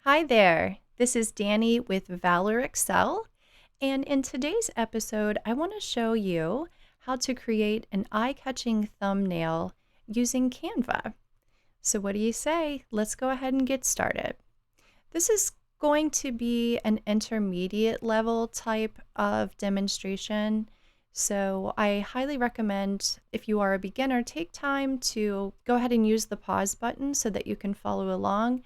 Hi there, this is Danny with Valor Excel, and in today's episode, I want to show you how to create an eye-catching thumbnail using Canva. So what do you say? Let's go ahead and get started. This is going to be an intermediate level type of demonstration. So I highly recommend, if you are a beginner, take time to go ahead and use the pause button so that you can follow along.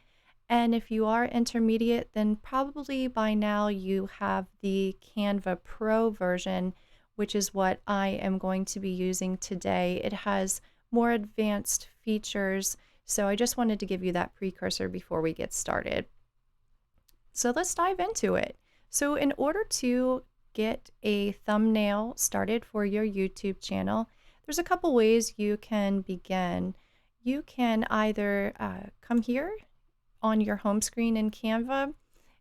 And if you are intermediate, then probably by now you have the Canva Pro version, which is what I am going to be using today. It has more advanced features, so I just wanted to give you that precursor before we get started. So let's dive into it. So in order to get a thumbnail started for your YouTube channel, there's a couple ways you can begin. You can either come here on your home screen in Canva,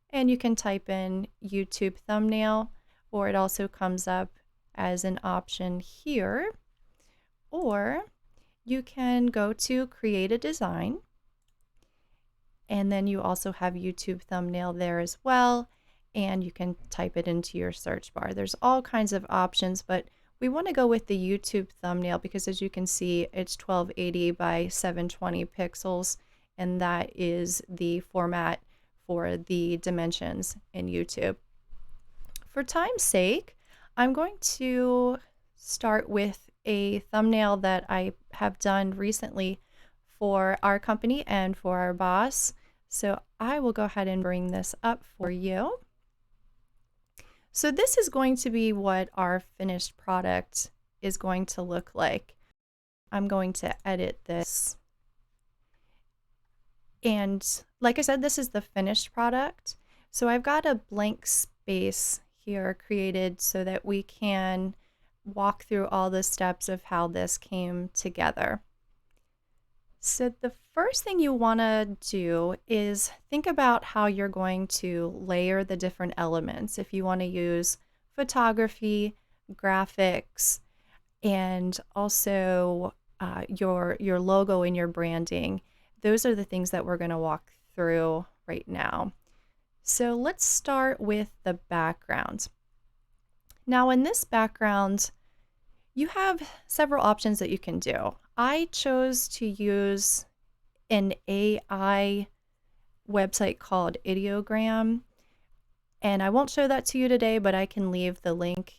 and you can type in YouTube thumbnail, or it also comes up as an option here. Or you can go to create a design, and then you also have YouTube thumbnail there as well, and you can type it into your search bar. There's all kinds of options, but we want to go with the YouTube thumbnail because, as you can see, it's 1280 by 720 pixels, and that is the format for the dimensions in YouTube. For time's sake, I'm going to start with a thumbnail that I have done recently for our company and for our boss. So I will go ahead and bring this up for you. So this is going to be what our finished product is going to look like. I'm going to edit this. And like I said, this is the finished product. So I've got a blank space here created so that we can walk through all the steps of how this came together. So the first thing you want to do is think about how you're going to layer the different elements. If you want to use photography, graphics, and also your logo and your branding. Those are the things that we're going to walk through right now. So let's start with the background. Now in this background, you have several options that you can do. I chose to use an AI website called Ideogram, and I won't show that to you today, but I can leave the link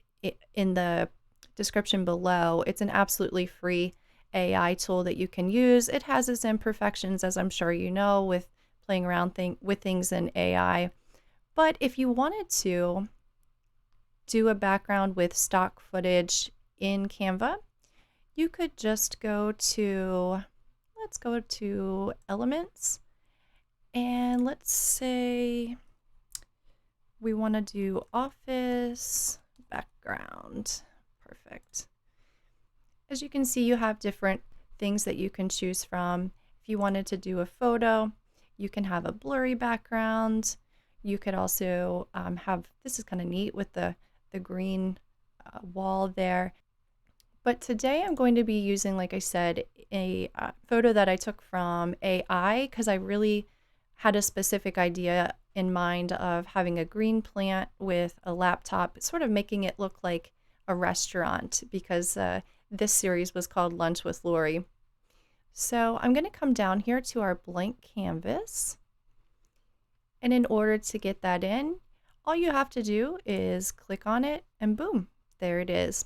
in the description below. It's an absolutely free AI tool that you can use. It has its imperfections, as I'm sure you know, with playing around with things in AI. But if you wanted to do a background with stock footage in Canva, you could just let's go to Elements, and let's say we want to do office background. Perfect. As you can see, you have different things that you can choose from. If you wanted to do a photo, you can have a blurry background. You could also this is kind of neat with the green wall there. But today I'm going to be using, like I said, a photo that I took from AI because I really had a specific idea in mind of having a green plant with a laptop, sort of making it look like a restaurant, because this series was called Lunch with Lori. So I'm going to come down here to our blank canvas. And in order to get that in, all you have to do is click on it and boom, there it is.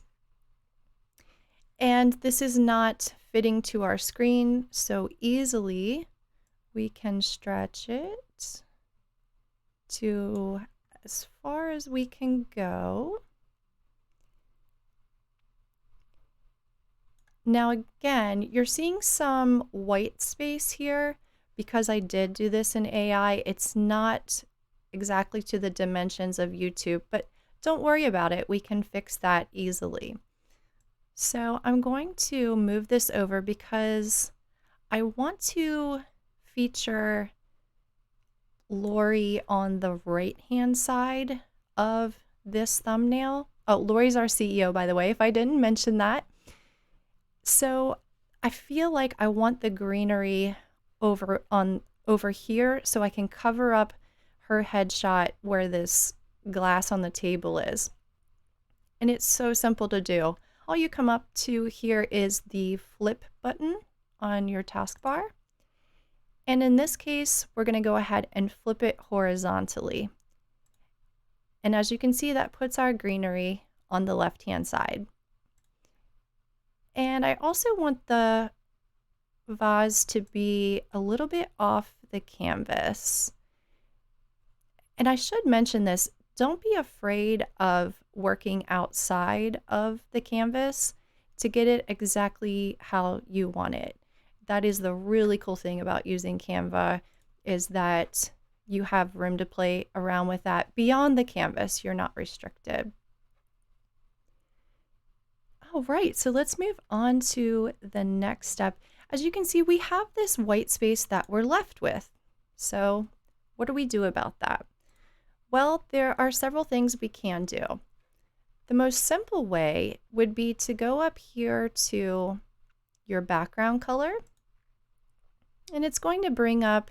And this is not fitting to our screen, so easily we can stretch it to as far as we can go. Now again, you're seeing some white space here because I did do this in AI. It's not exactly to the dimensions of YouTube, but don't worry about it. We can fix that easily. So I'm going to move this over because I want to feature Lori on the right-hand side of this thumbnail. Oh, Lori's our CEO, by the way, if I didn't mention that. So I feel like I want the greenery over here so I can cover up her headshot where this glass on the table is. And it's so simple to do. All you come up to here is the flip button on your taskbar. And in this case, we're going to go ahead and flip it horizontally. And as you can see, that puts our greenery on the left-hand side. And I also want the vase to be a little bit off the canvas. And I should mention this, don't be afraid of working outside of the canvas to get it exactly how you want it. That is the really cool thing about using Canva, is that you have room to play around with that. Beyond the canvas, you're not restricted. All right, so let's move on to the next step. As you can see, we have this white space that we're left with. So what do we do about that? Well, there are several things we can do. The most simple way would be to go up here to your background color, and it's going to bring up,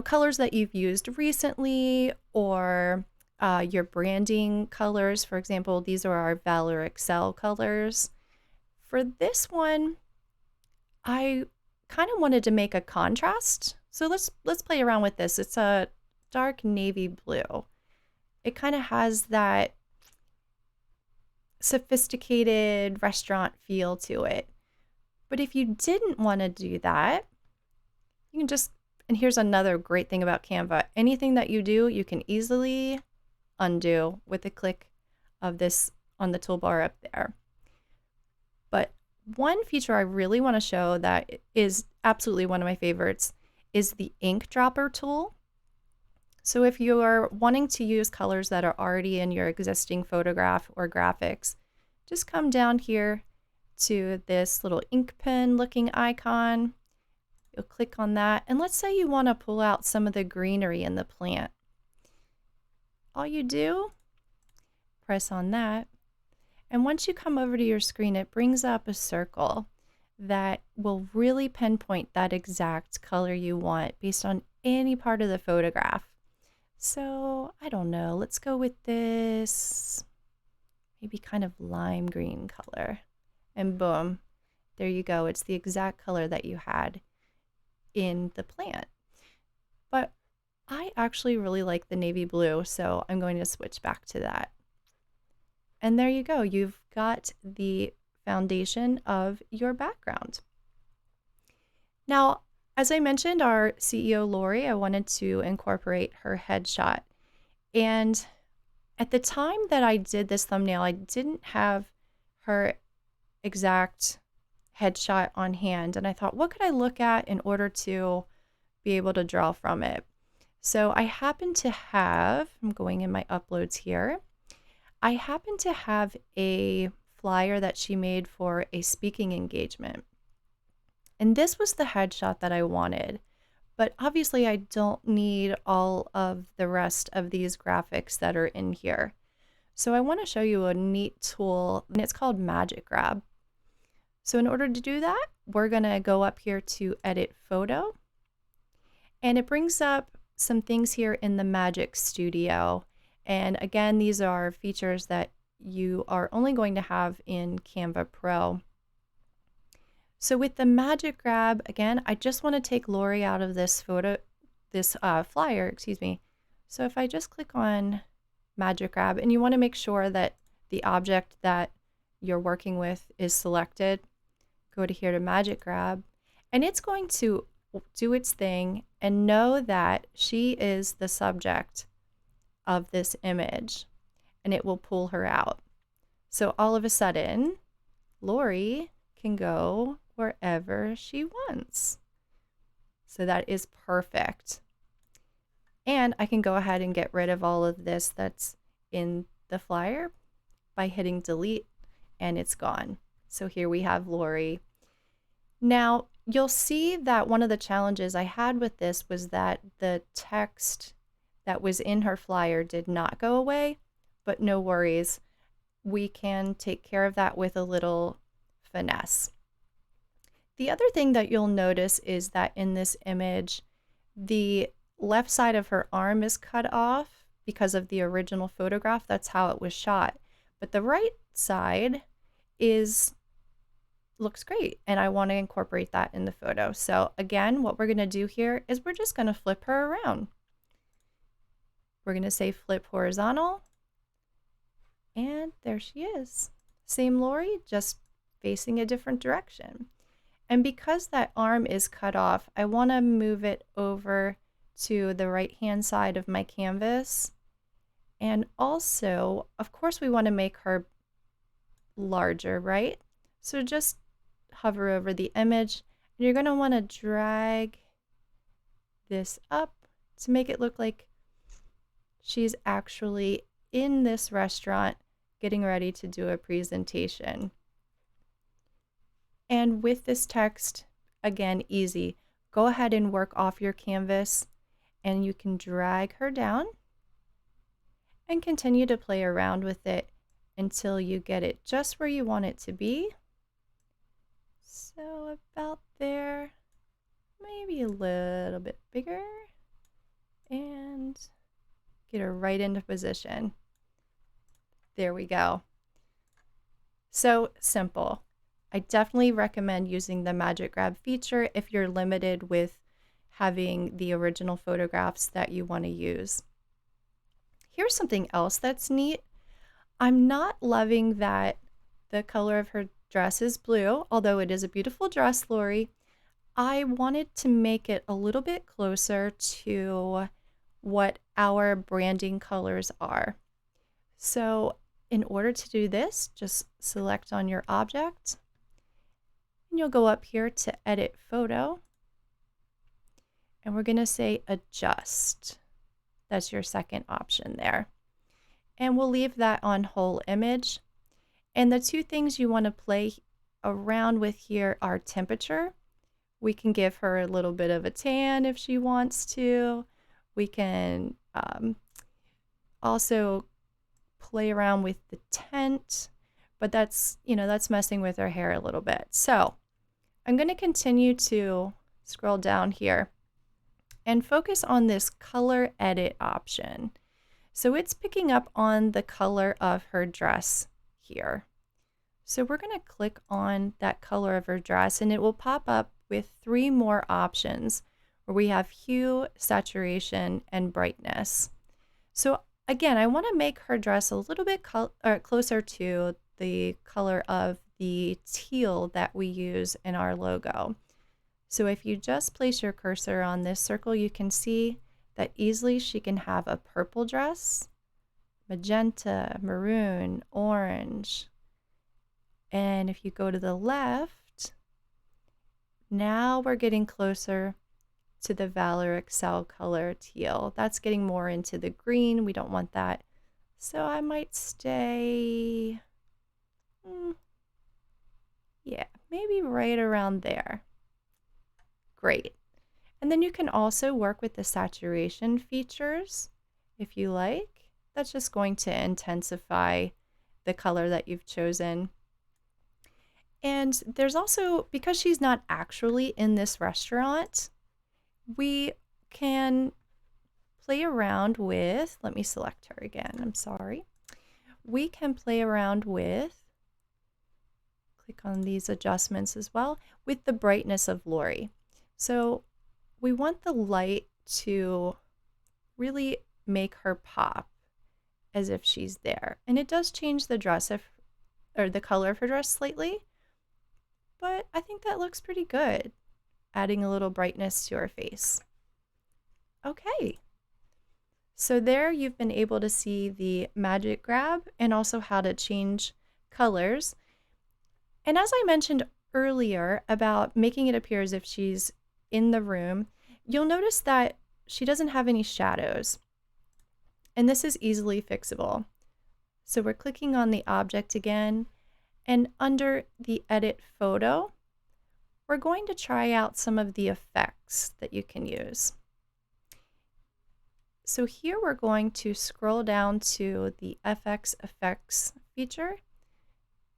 colors that you've used recently, or your branding colors. For example, these are our Valor Excel colors. For this one, I kind of wanted to make a contrast. So let's play around with this. It's a dark navy blue. It kind of has that sophisticated restaurant feel to it. But if you didn't want to do that, you can just, and here's another great thing about Canva, anything that you do, you can easily undo with a click of this on the toolbar up there. But one feature I really want to show that is absolutely one of my favorites is the ink dropper tool. So if you are wanting to use colors that are already in your existing photograph or graphics, just come down here to this little ink pen looking icon. You'll click on that, and let's say you want to pull out some of the greenery in the plant. All you do, press on that, and once you come over to your screen, it brings up a circle that will really pinpoint that exact color you want based on any part of the photograph. So I don't know, let's go with this maybe kind of lime green color, and boom, there you go. It's the exact color that you had in the plant. But I actually really like the navy blue, so I'm going to switch back to that. And there you go. You've got the foundation of your background. Now, as I mentioned, our CEO, Lori, I wanted to incorporate her headshot. And at the time that I did this thumbnail, I didn't have her exact headshot on hand. And I thought, what could I look at in order to be able to draw from it? So I happen to have, I'm going in my uploads here, I happen to have a flyer that she made for a speaking engagement. And this was the headshot that I wanted. But obviously I don't need all of the rest of these graphics that are in here. So I want to show you a neat tool, and it's called Magic Grab. So in order to do that, we're going to go up here to Edit Photo. And it brings up some things here in the Magic Studio. And again, these are features that you are only going to have in Canva Pro. So with the Magic Grab, again, I just want to take Lori out of this flyer, excuse me. So if I just click on Magic Grab, and you want to make sure that the object that you're working with is selected, go to here to Magic Grab, and it's going to do its thing and know that she is the subject of this image, and it will pull her out. So all of a sudden, Lori can go wherever she wants. So that is perfect. And I can go ahead and get rid of all of this that's in the flyer by hitting delete, and it's gone. So here we have Lori. Now you'll see that one of the challenges I had with this was that the text that was in her flyer did not go away, but no worries. We can take care of that with a little finesse. The other thing that you'll notice is that in this image, the left side of her arm is cut off because of the original photograph. That's how it was shot. But the right side looks great, and I want to incorporate that in the photo. So again, what we're going to do here is we're just going to flip her around. We're going to say flip horizontal, and there she is. Same Lori, just facing a different direction. And because that arm is cut off, I want to move it over to the right hand side of my canvas. And also, of course, we want to make her larger, right? So just hover over the image, and you're going to want to drag this up to make it look like she's actually in this restaurant getting ready to do a presentation. And with this text, again, easy. Go ahead and work off your canvas, and you can drag her down and continue to play around with it until you get it just where you want it to be. So about there, maybe a little bit bigger, and get her right into position. There we go. So simple. I definitely recommend using the Magic Grab feature if you're limited with having the original photographs that you want to use. Here's something else that's neat. I'm not loving that the color of her dress is blue, although it is a beautiful dress, Lori. I wanted to make it a little bit closer to what our branding colors are. So in order to do this, just select on your object, and you'll go up here to Edit Photo, and we're going to say Adjust. That's your second option there. And we'll leave that on Whole Image. And the two things you want to play around with here are temperature. We can give her a little bit of a tan if she wants to. We can also play around with the tint, but that's messing with her hair a little bit. So I'm going to continue to scroll down here and focus on this color edit option. So it's picking up on the color of her dress here. So we're going to click on that color of her dress, and it will pop up with 3 more options where we have hue, saturation, and brightness. So again, I want to make her dress a little bit closer to the color of the teal that we use in our logo. So if you just place your cursor on this circle, you can see that easily she can have a purple dress, magenta, maroon, orange. And if you go to the left, now we're getting closer to the Valor Excel color teal. That's getting more into the green. We don't want that. So I might stay, yeah, maybe right around there. Great. And then you can also work with the saturation features if you like. That's just going to intensify the color that you've chosen. And there's also, because she's not actually in this restaurant, we can play around with, let me select her again, I'm sorry. We can play around with, click on these adjustments as well, with the brightness of Lori. So we want the light to really make her pop as if she's there. And it does change the dress or the color of her dress slightly, but I think that looks pretty good, adding a little brightness to her face. Okay, so there you've been able to see the Magic Grab and also how to change colors. And as I mentioned earlier about making it appear as if she's in the room, you'll notice that she doesn't have any shadows. And this is easily fixable. So we're clicking on the object again, and under the Edit Photo, we're going to try out some of the effects that you can use. So here we're going to scroll down to the FX Effects feature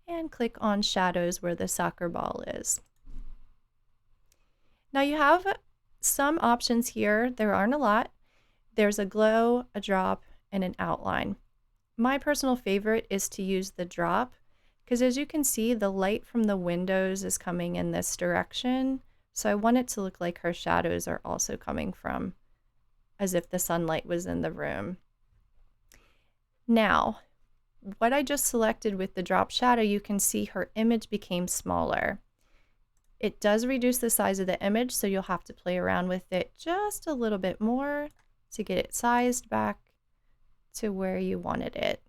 and click on Shadows where the soccer ball is. Now you have some options here. There aren't a lot. There's a glow, a drop, and an outline. My personal favorite is to use the drop because as you can see, the light from the windows is coming in this direction. So I want it to look like her shadows are also coming from as if the sunlight was in the room. Now, what I just selected with the drop shadow, you can see her image became smaller. It does reduce the size of the image, so you'll have to play around with it just a little bit more to get it sized back to where you wanted it.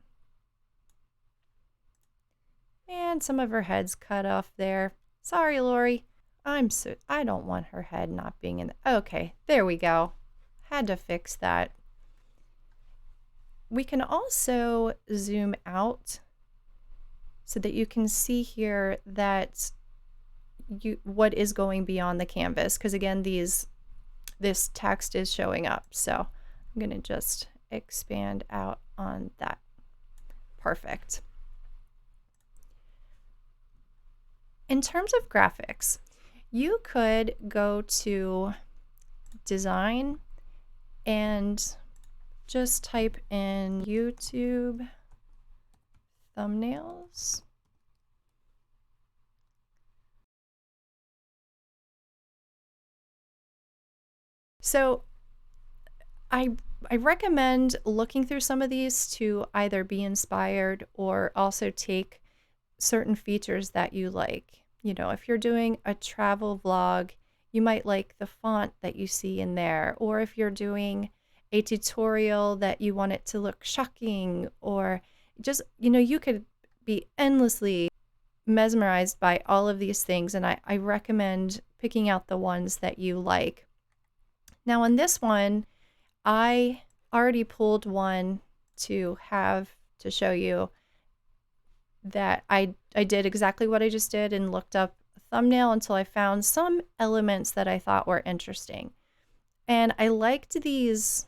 And some of her head's cut off there. Sorry, Lori. I don't want her head not being in the, okay, there we go. Had to fix that. We can also zoom out so that you can see here that what is going beyond the canvas, because again this text is showing up. So I'm going to just expand out on that. Perfect. In terms of graphics, you could go to design and just type in YouTube thumbnails. So I recommend looking through some of these to either be inspired or also take certain features that you like. You know, if you're doing a travel vlog, you might like the font that you see in there, or if you're doing a tutorial that you want it to look shocking, or just, you know, you could be endlessly mesmerized by all of these things, and I recommend picking out the ones that you like. Now on this one, I already pulled one to have to show you that I did exactly what I just did and looked up a thumbnail until I found some elements that I thought were interesting. And I liked these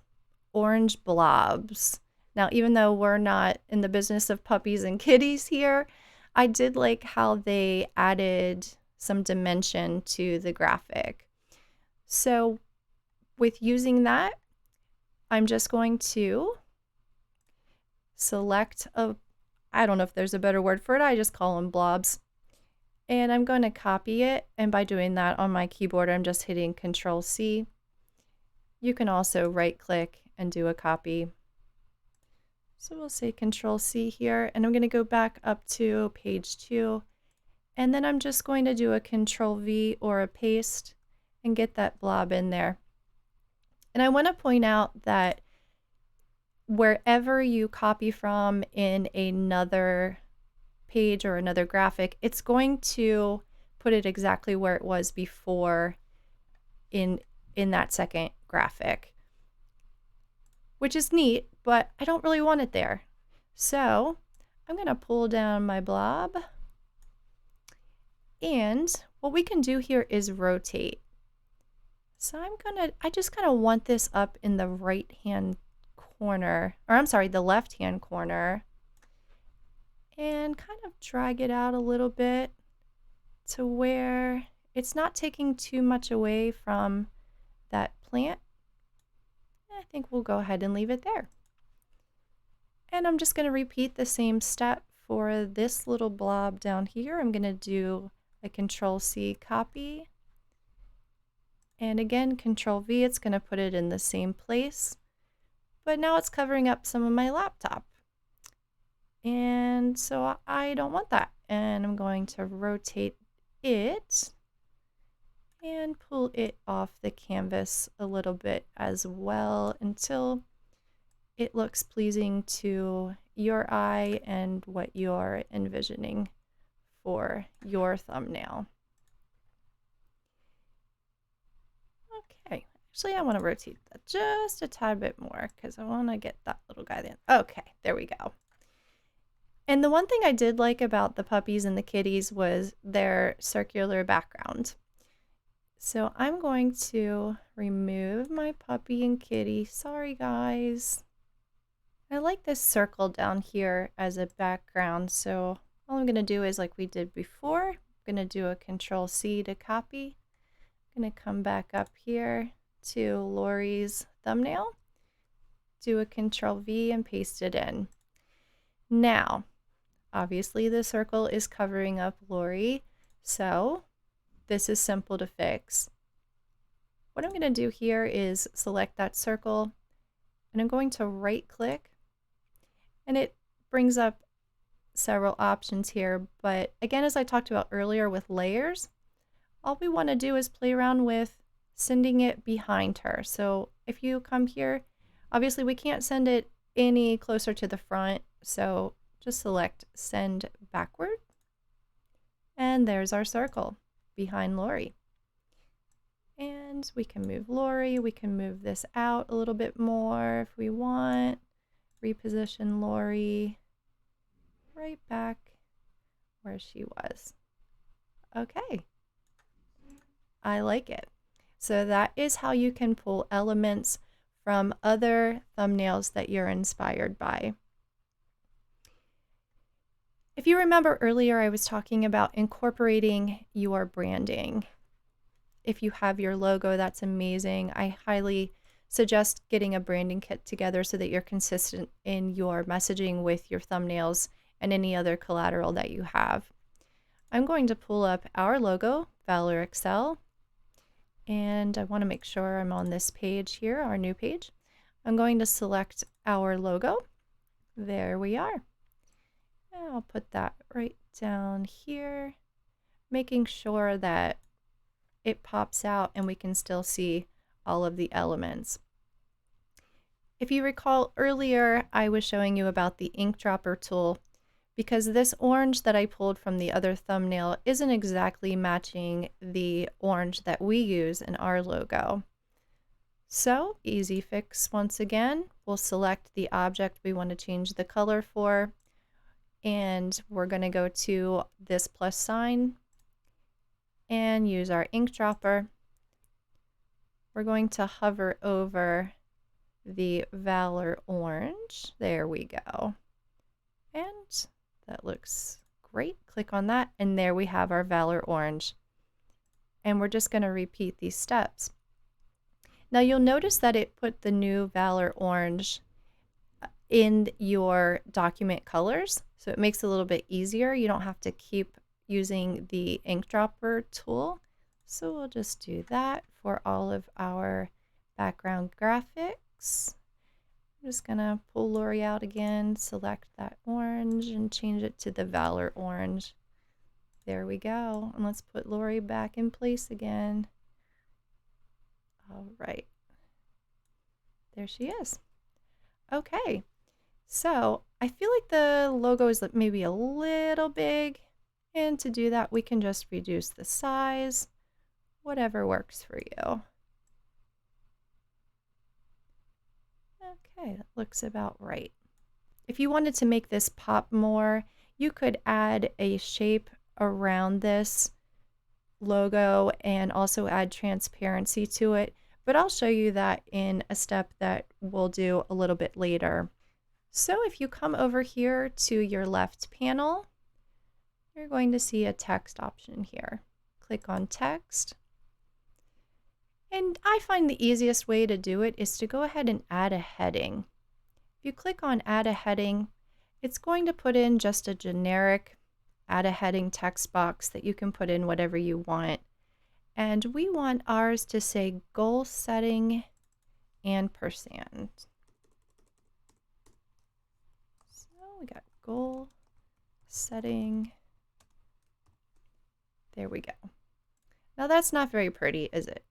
orange blobs. Now, even though we're not in the business of puppies and kitties here, I did like how they added some dimension to the graphic. So with using that, I'm just going to select a, I don't know if there's a better word for it, I just call them blobs. And I'm going to copy it, and by doing that on my keyboard, I'm just hitting Control C. You can also right click and do a copy. So we'll say Control C here, and I'm going to go back up to page 2, and then I'm just going to do a Control V or a paste and get that blob in there. And I want to point out that wherever you copy from in another page or another graphic, it's going to put it exactly where it was before in that second graphic, which is neat, but I don't really want it there. So I'm going to pull down my blob, and what we can do here is rotate. So I just kind of want this up in the right hand corner, or I'm sorry, the left hand corner, and kind of drag it out a little bit to where it's not taking too much away from that plant. I think we'll go ahead and leave it there. And I'm just going to repeat the same step for this little blob down here. I'm going to do a Control C copy. And again, Control V, it's going to put it in the same place. But now it's covering up some of my laptop. And so I don't want that. And I'm going to rotate it and pull it off the canvas a little bit as well until it looks pleasing to your eye and what you're envisioning for your thumbnail. Okay, actually I want to rotate that just a tad bit more because I want to get that little guy in. Okay, there we go. And the one thing I did like about the puppies and the kitties was their circular background. So I'm going to remove my puppy and kitty. Sorry guys. I like this circle down here as a background. So all I'm going to do is like we did before. I'm going to do a Control C to copy. I'm going to come back up here to Lori's thumbnail, do a Control V and paste it in. Now, obviously the circle is covering up Lori, so this is simple to fix. What I'm going to do here is select that circle, and I'm going to right click, and it brings up several options here, but again, as I talked about earlier with layers, all we want to do is play around with sending it behind her. So if you come here, obviously we can't send it any closer to the front, so just select send backward, and there's our circle behind Lori. And we can move Lori, we can move this out a little bit more if we want, reposition Lori right back where she was. Okay, I like it. So that is how you can pull elements from other thumbnails that you're inspired by. If you remember earlier, I was talking about incorporating your branding. If you have your logo, that's amazing. I highly suggest getting a branding kit together so that you're consistent in your messaging with your thumbnails and any other collateral that you have. I'm going to pull up our logo, Valor Excel, and I want to make sure I'm on this page here, our new page. I'm going to select our logo. There we are. And I'll put that right down here, making sure that it pops out and we can still see all of the elements. If you recall earlier, I was showing you about the ink dropper tool because this orange that I pulled from the other thumbnail isn't exactly matching the orange that we use in our logo. So, easy fix once again. We'll select the object we want to change the color for, and we're going to go to this plus sign and use our ink dropper. We're going to hover over the Valor orange. There we go. And that looks great. Click on that, and there we have our Valor orange. And we're just going to repeat these steps. Now you'll notice that it put the new Valor orange in your document colors, so it makes it a little bit easier. You don't have to keep using the ink dropper tool. So we'll just do that for all of our background graphics. I'm just gonna pull Lori out again, select that orange and change it to the Valor orange. There we go. And let's put Lori back in place again. All right. There she is. Okay. So I feel like the logo is maybe a little big. And to do that, we can just reduce the size, whatever works for you. Okay, that looks about right. If you wanted to make this pop more, you could add a shape around this logo and also add transparency to it, but I'll show you that in a step that we'll do a little bit later. So if you come over here to your left panel, you're going to see a text option here. Click on text. And I find the easiest way to do it is to go ahead and add a heading. If you click on add a heading, it's going to put in just a generic add a heading text box that you can put in whatever you want. And we want ours to say goal setting and %. So we got goal setting. There we go. Now that's not very pretty, is it?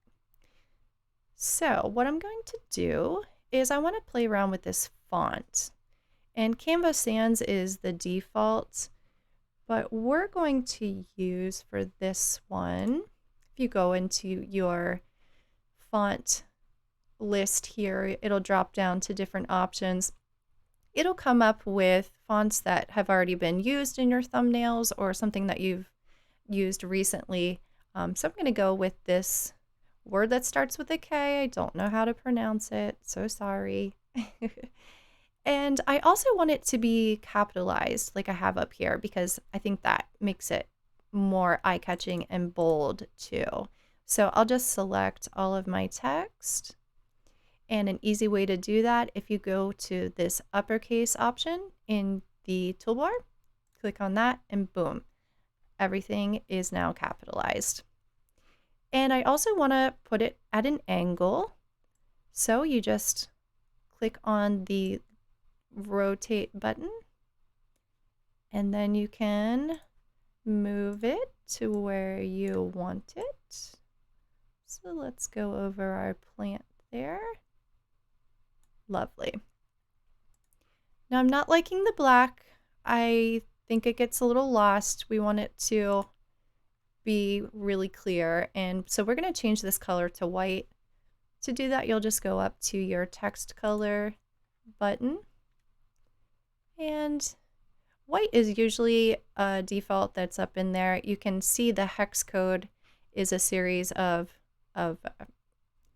So what I'm going to do is I want to play around with this font. And Canva Sans is the default, but we're going to use for this one, if you go into your font list here, it'll drop down to different options. It'll come up with fonts that have already been used in your thumbnails or something that you've used recently. So I'm going to go with this word that starts with a K. I don't know how to pronounce it, so sorry. And I also want it to be capitalized like I have up here because I think that makes it more eye-catching and bold too. So I'll just select all of my text. And an easy way to do that, if you go to this uppercase option in the toolbar, click on that and boom, everything is now capitalized. And I also want to put it at an angle. So you just click on the rotate button and then you can move it to where you want it. So let's go over our plant there. Lovely. Now I'm not liking the black. I think it gets a little lost. We want it to be really clear. And so we're going to change this color to white. To do that, you'll just go up to your text color button. And white is usually a default that's up in there. You can see the hex code is a series of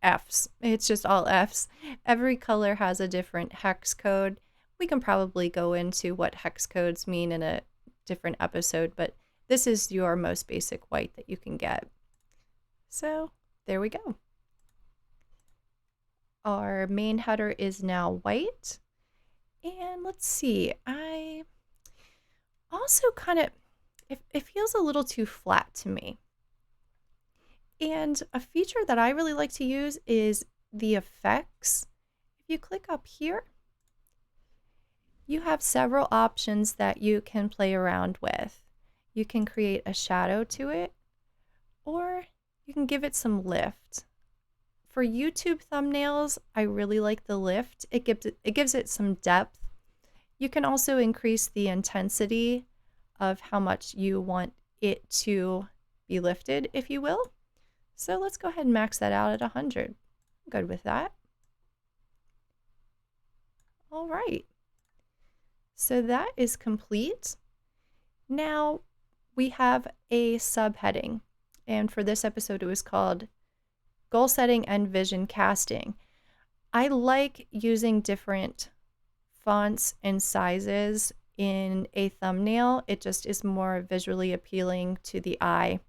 Fs. It's just all Fs. Every color has a different hex code. We can probably go into what hex codes mean in a different episode, but this is your most basic white that you can get. So there we go. Our main header is now white. And let's see, I also it feels a little too flat to me. And a feature that I really like to use is the effects. If you click up here, you have several options that you can play around with. You can create a shadow to it, or you can give it some lift. For YouTube thumbnails, I really like the lift. It gives it some depth. You can also increase the intensity of how much you want it to be lifted, if you will. So let's go ahead and max that out at 100. Good with that. All right. So that is complete. Now we have a subheading. And for this episode, it was called Goal Setting and Vision Casting. I like using different fonts and sizes in a thumbnail. It just is more visually appealing to the eye.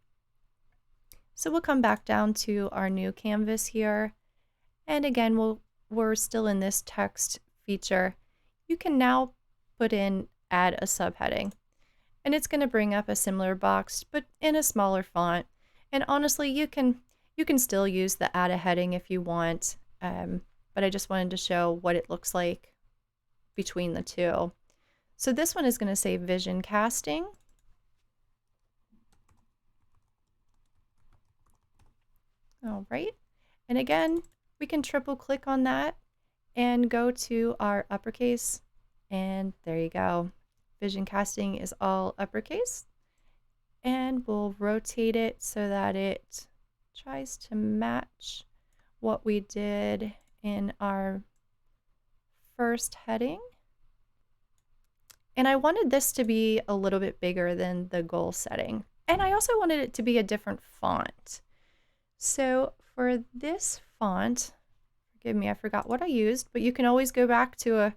So we'll come back down to our new canvas here. And again, we're still in this text feature. You can now put in add a subheading. And it's going to bring up a similar box, but in a smaller font. And honestly, you can still use the add a heading if you want. But I just wanted to show what it looks like between the two. So this one is going to say Vision Casting. All right. And again, we can triple click on that and go to our uppercase. And there you go. Vision Casting is all uppercase. And we'll rotate it so that it tries to match what we did in our first heading. And I wanted this to be a little bit bigger than the goal setting. And I also wanted it to be a different font. So for this font, forgive me, I forgot what I used, but you can always go back to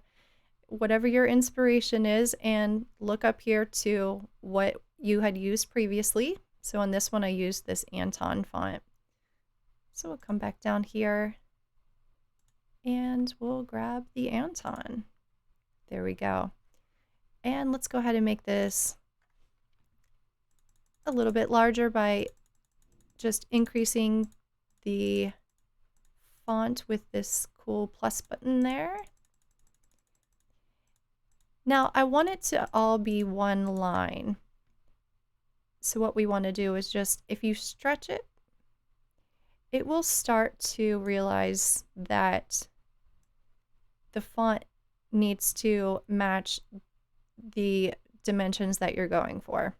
whatever your inspiration is and look up here to what you had used previously. So on this one, I used this Anton font. So we'll come back down here and we'll grab the Anton. There we go. And let's go ahead and make this a little bit larger by just increasing the font with this cool plus button there. Now I want it to all be one line. So what we want to do is just, if you stretch it, it will start to realize that the font needs to match the dimensions that you're going for.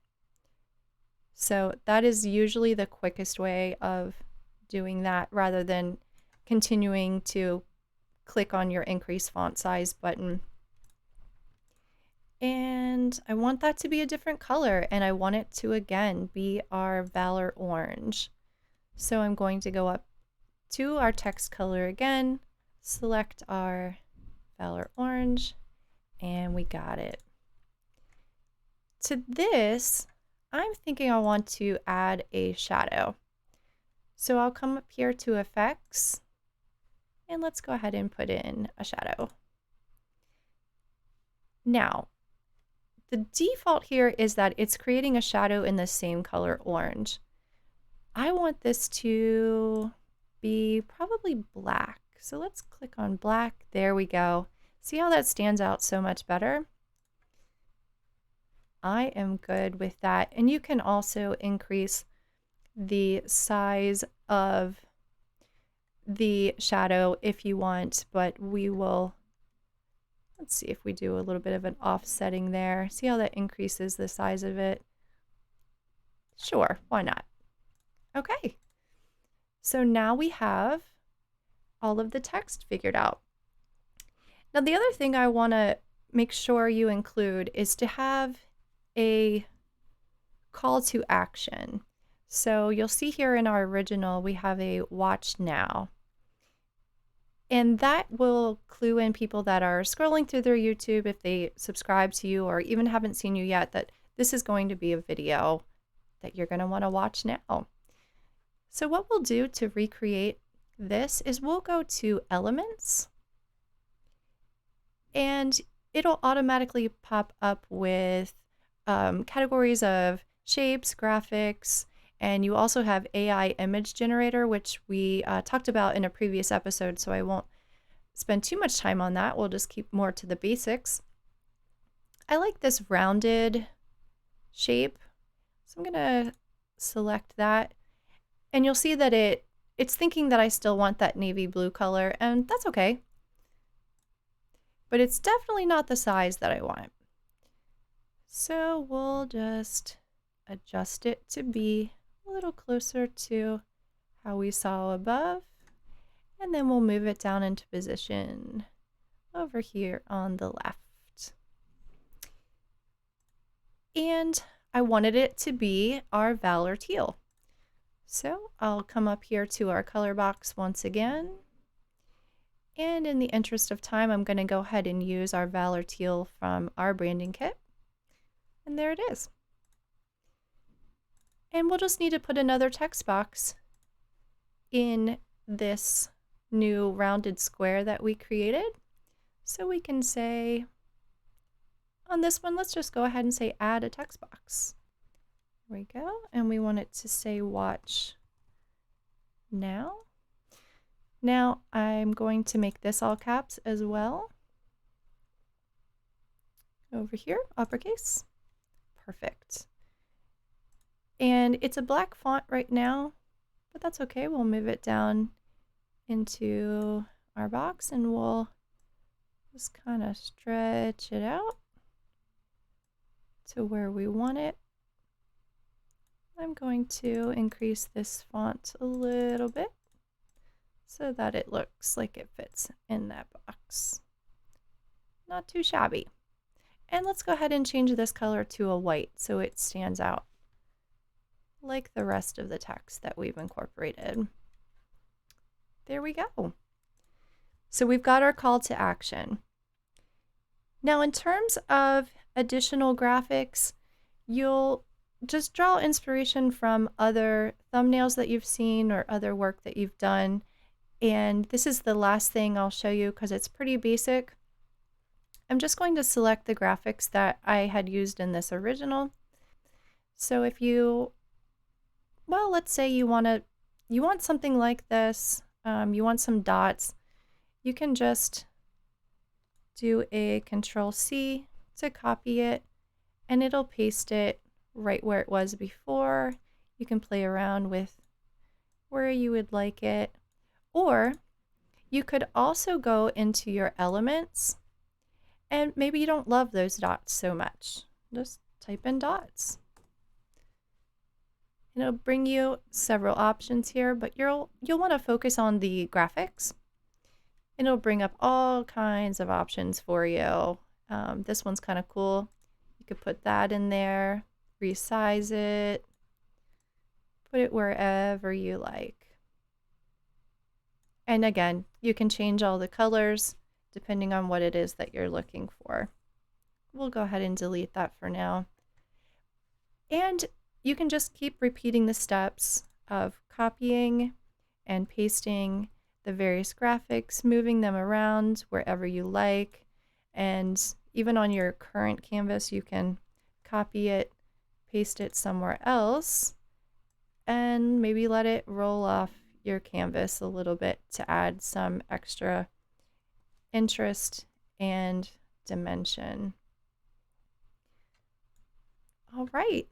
So that is usually the quickest way of doing that, rather than continuing to click on your increase font size button. And I want that to be a different color, and I want it to again be our Valor Orange. So I'm going to go up to our text color again, select our Valor Orange, and we got it. To this, I'm thinking I want to add a shadow. So I'll come up here to effects and let's go ahead and put in a shadow. Now, the default here is that it's creating a shadow in the same color orange. I want this to be probably black. So let's click on black. There we go. See how that stands out so much better? I am good with that. And you can also increase the size of the shadow if you want, but we will, let's see if we do a little bit of an offsetting there. See how that increases the size of it? Sure, why not? Okay, so now we have all of the text figured out. Now the other thing I want to make sure you include is to have a call to action. So you'll see here in our original we have a watch now. And that will clue in people that are scrolling through their YouTube, if they subscribe to you or even haven't seen you yet, that this is going to be a video that you're going to want to watch now. So what we'll do to recreate this is we'll go to Elements, and it'll automatically pop up with categories of shapes, graphics, and you also have AI image generator, which we talked about in a previous episode, so I won't spend too much time on that. We'll just keep more to the basics. I like this rounded shape, so I'm gonna select that, and you'll see that it's thinking that I still want that navy blue color, and that's okay. But it's definitely not the size that I want. So we'll just adjust it to be a little closer to how we saw above, and then we'll move it down into position over here on the left. And I wanted it to be our Valor teal. So I'll come up here to our color box once again. And in the interest of time, I'm going to go ahead and use our Valor teal from our branding kit. And there it is. And we'll just need to put another text box in this new rounded square that we created. So we can say, on this one, let's just go ahead and say add a text box. There we go. And we want it to say watch now. Now I'm going to make this all caps as well. Over here, uppercase. Perfect. And it's a black font right now, but that's okay. We'll move it down into our box and we'll just kind of stretch it out to where we want it. I'm going to increase this font a little bit so that it looks like it fits in that box. Not too shabby. And let's go ahead and change this color to a white so it stands out like the rest of the text that we've incorporated. There we go. So we've got our call to action. Now in terms of additional graphics, you'll just draw inspiration from other thumbnails that you've seen or other work that you've done. And this is the last thing I'll show you because it's pretty basic. I'm just going to select the graphics that I had used in this original. So if you, well, let's say you want something like this, you want some dots, you can just do a Control-C to copy it, and it'll paste it right where it was before. You can play around with where you would like it. Or you could also go into your elements, and maybe you don't love those dots so much. Just type in dots. It'll bring you several options here, but you'll want to focus on the graphics. It'll bring up all kinds of options for you. This one's kind of cool. You could put that in there, resize it, put it wherever you like. And again, you can change all the colors depending on what it is that you're looking for. We'll go ahead and delete that for now. And you can just keep repeating the steps of copying and pasting the various graphics, moving them around wherever you like, and even on your current canvas you can copy it, paste it somewhere else, and maybe let it roll off your canvas a little bit to add some extra interest and dimension. All right,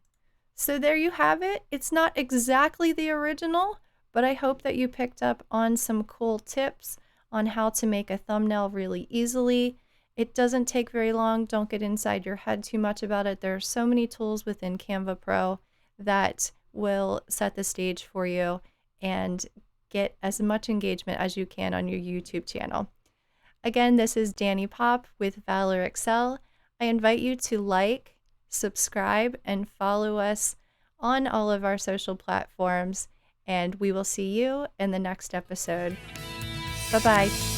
so there you have it. It's not exactly the original, but I hope that you picked up on some cool tips on how to make a thumbnail really easily. It doesn't take very long. Don't get inside your head too much about it. There are so many tools within Canva Pro that will set the stage for you and get as much engagement as you can on your YouTube channel. Again, this is Danny Pop with Valor Excel. I invite you to like, subscribe, and follow us on all of our social platforms, and we will see you in the next episode. Bye-bye.